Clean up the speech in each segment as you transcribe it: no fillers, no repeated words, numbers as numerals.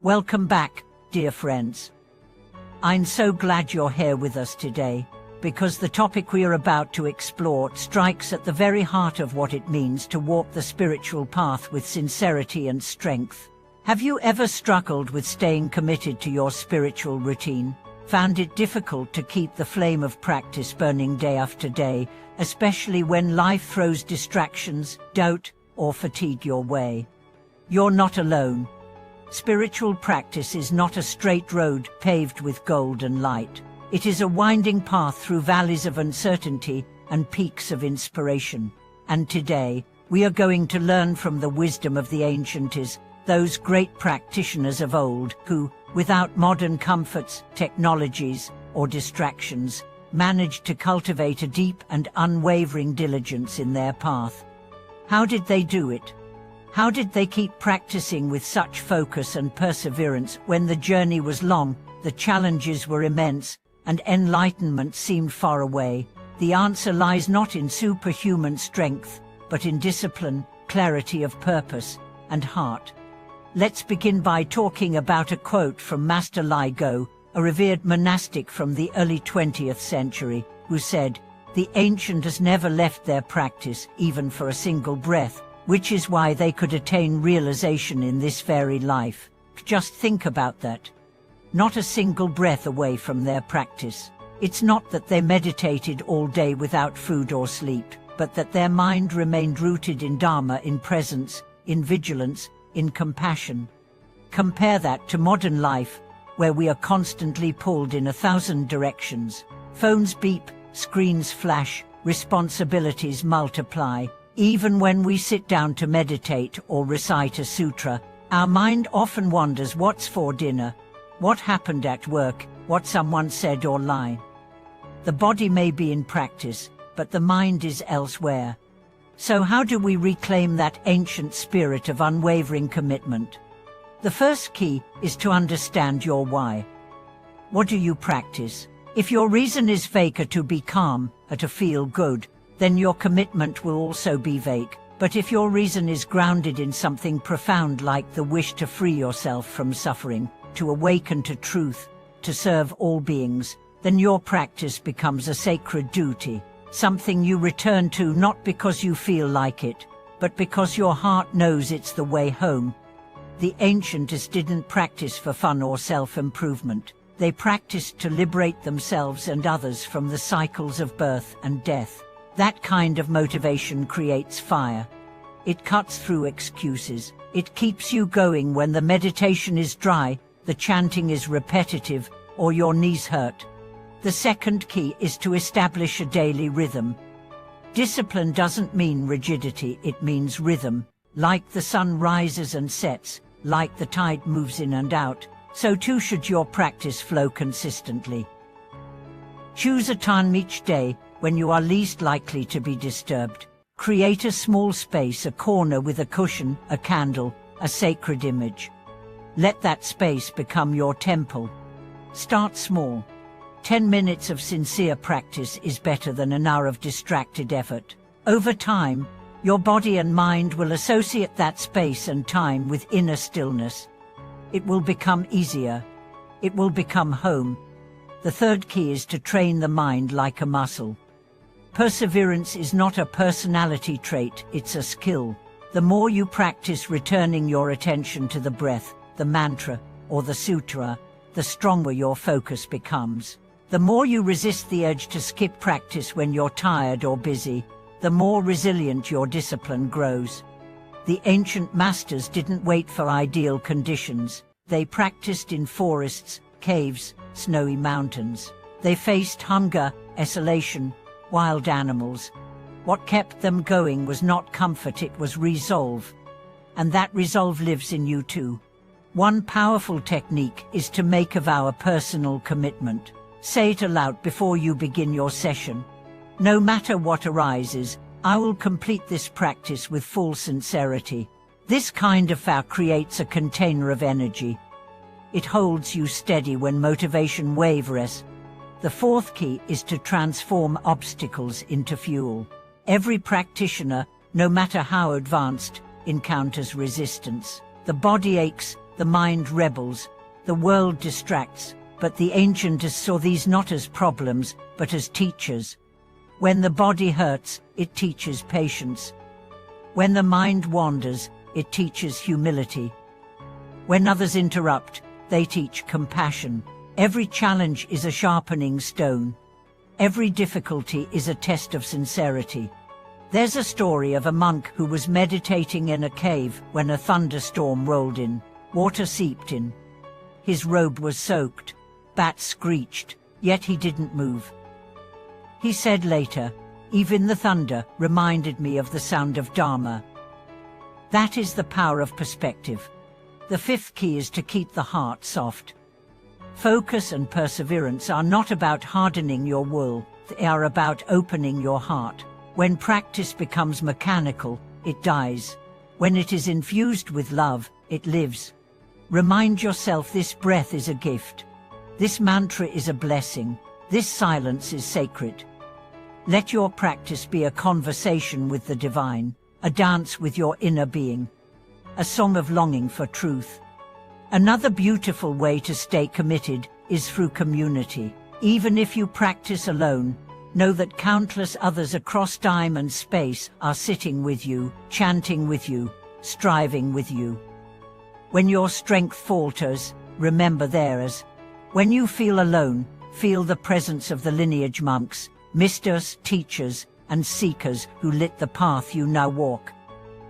Welcome back, dear friends. I'm so glad you're here with us today, because the topic we are about to explore strikes at the very heart of what it means to walk the spiritual path with sincerity and strength. Have you ever struggled with staying committed to your spiritual routine? Found it difficult to keep the flame of practice burning day after day, especially when life throws distractions, doubt, or fatigue your way? You're not alone. Spiritual practice is not a straight road paved with gold and light. It is a winding path through valleys of uncertainty and peaks of inspiration. And today, we are going to learn from the wisdom of the ancients, those great practitioners of old who, without modern comforts, technologies, or distractions, managed to cultivate a deep and unwavering diligence in their path. How did they do it? How did they keep practicing with such focus and perseverance when the journey was long, the challenges were immense, and enlightenment seemed far away? The answer lies not in superhuman strength, but in discipline, clarity of purpose, and heart. Let's begin by talking about a quote from Master Lai Go, a revered monastic from the early 20th century, who said, "The ancients never left their practice, even for a single breath, which is why they could attain realization in this very life." Just think about that. Not a single breath away from their practice. It's not that they meditated all day without food or sleep, but that their mind remained rooted in Dharma, in presence, in vigilance, in compassion. Compare that to modern life, where we are constantly pulled in 1,000 directions. Phones beep, screens flash, responsibilities multiply. Even when we sit down to meditate or recite a sutra, our mind often wanders: what's for dinner? What happened at work? What someone said or line? The body may be in practice, but the mind is elsewhere. So how do we reclaim that ancient spirit of unwavering commitment? The first key is to understand your why. What do you practice? If your reason is vague, to be calm, or to feel good, then your commitment will also be vague. But if your reason is grounded in something profound, like the wish to free yourself from suffering, to awaken to truth, to serve all beings, then your practice becomes a sacred duty, something you return to not because you feel like it, but because your heart knows it's the way home. The ancients didn't practice for fun or self-improvement. They practiced to liberate themselves and others from the cycles of birth and death. That kind of motivation creates fire. It cuts through excuses. It keeps you going when the meditation is dry, the chanting is repetitive, or your knees hurt. The second key is to establish a daily rhythm. Discipline doesn't mean rigidity, it means rhythm. Like the sun rises and sets, like the tide moves in and out, so too should your practice flow consistently. Choose a time each day when you are least likely to be disturbed. Create a small space, a corner with a cushion, a candle, a sacred image. Let that space become your temple. Start small. 10 minutes of sincere practice is better than an hour of distracted effort. Over time, your body and mind will associate that space and time with inner stillness. It will become easier. It will become home. The third key is to train the mind like a muscle. Perseverance is not a personality trait, it's a skill. The more you practice returning your attention to the breath, the mantra, or the sutra, the stronger your focus becomes. The more you resist the urge to skip practice when you're tired or busy, the more resilient your discipline grows. The ancient masters didn't wait for ideal conditions. They practiced in forests, caves, snowy mountains. They faced hunger, isolation, wild animals. What kept them going was not comfort, it was resolve. And that resolve lives in you too. One powerful technique is to make a vow, a personal commitment. Say it aloud before you begin your session. No matter what arises, I will complete this practice with full sincerity. This kind of vow creates a container of energy. It holds you steady when motivation wavers. The fourth key is to transform obstacles into fuel. Every practitioner, no matter how advanced, encounters resistance. The body aches, the mind rebels, the world distracts, but the ancients saw these not as problems, but as teachers. When the body hurts, it teaches patience. When the mind wanders, it teaches humility. When others interrupt, they teach compassion. Every challenge is a sharpening stone. Every difficulty is a test of sincerity. There's a story of a monk who was meditating in a cave when a thunderstorm rolled in. Water seeped in. His robe was soaked. Bats screeched, yet he didn't move. He said later, "Even the thunder reminded me of the sound of Dharma." That is the power of perspective. The fifth key is to keep the heart soft. Focus and perseverance are not about hardening your will, they are about opening your heart. When practice becomes mechanical, it dies. When it is infused with love, it lives. Remind yourself this breath is a gift. This mantra is a blessing. This silence is sacred. Let your practice be a conversation with the divine, a dance with your inner being, a song of longing for truth. Another beautiful way to stay committed is through community. Even if you practice alone, know that countless others across time and space are sitting with you, chanting with you, striving with you. When your strength falters, remember theirs. When you feel alone, feel the presence of the lineage monks, masters, teachers, and seekers who lit the path you now walk.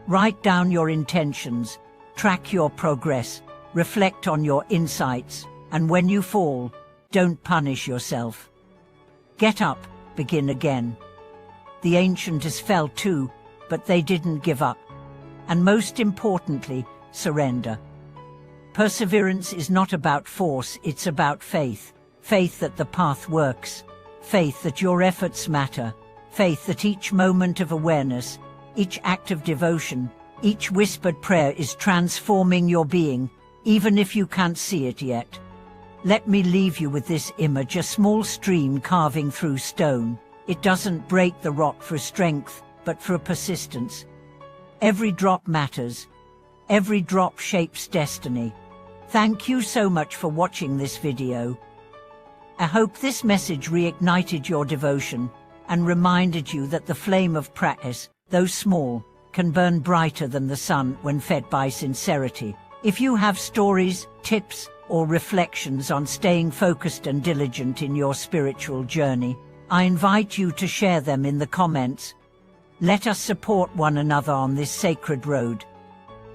Write down your intentions, track your progress, reflect on your insights, and when you fall, don't punish yourself. Get up, begin again. The ancients fell too, but they didn't give up. And most importantly, surrender. Perseverance is not about force, it's about faith. Faith that the path works. Faith that your efforts matter. Faith that each moment of awareness, each act of devotion, each whispered prayer is transforming your being, even if you can't see it yet. Let me leave you with this image, a small stream carving through stone. It doesn't break the rock for strength, but for persistence. Every drop matters. Every drop shapes destiny. Thank you so much for watching this video. I hope this message reignited your devotion and reminded you that the flame of practice, though small, can burn brighter than the sun when fed by sincerity. If you have stories, tips, or reflections on staying focused and diligent in your spiritual journey, I invite you to share them in the comments. Let us support one another on this sacred road.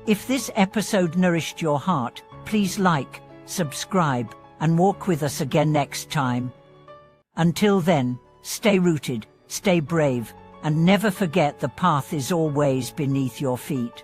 If this episode nourished your heart, please like, subscribe, and walk with us again next time. Until then, stay rooted, stay brave, and never forget the path is always beneath your feet.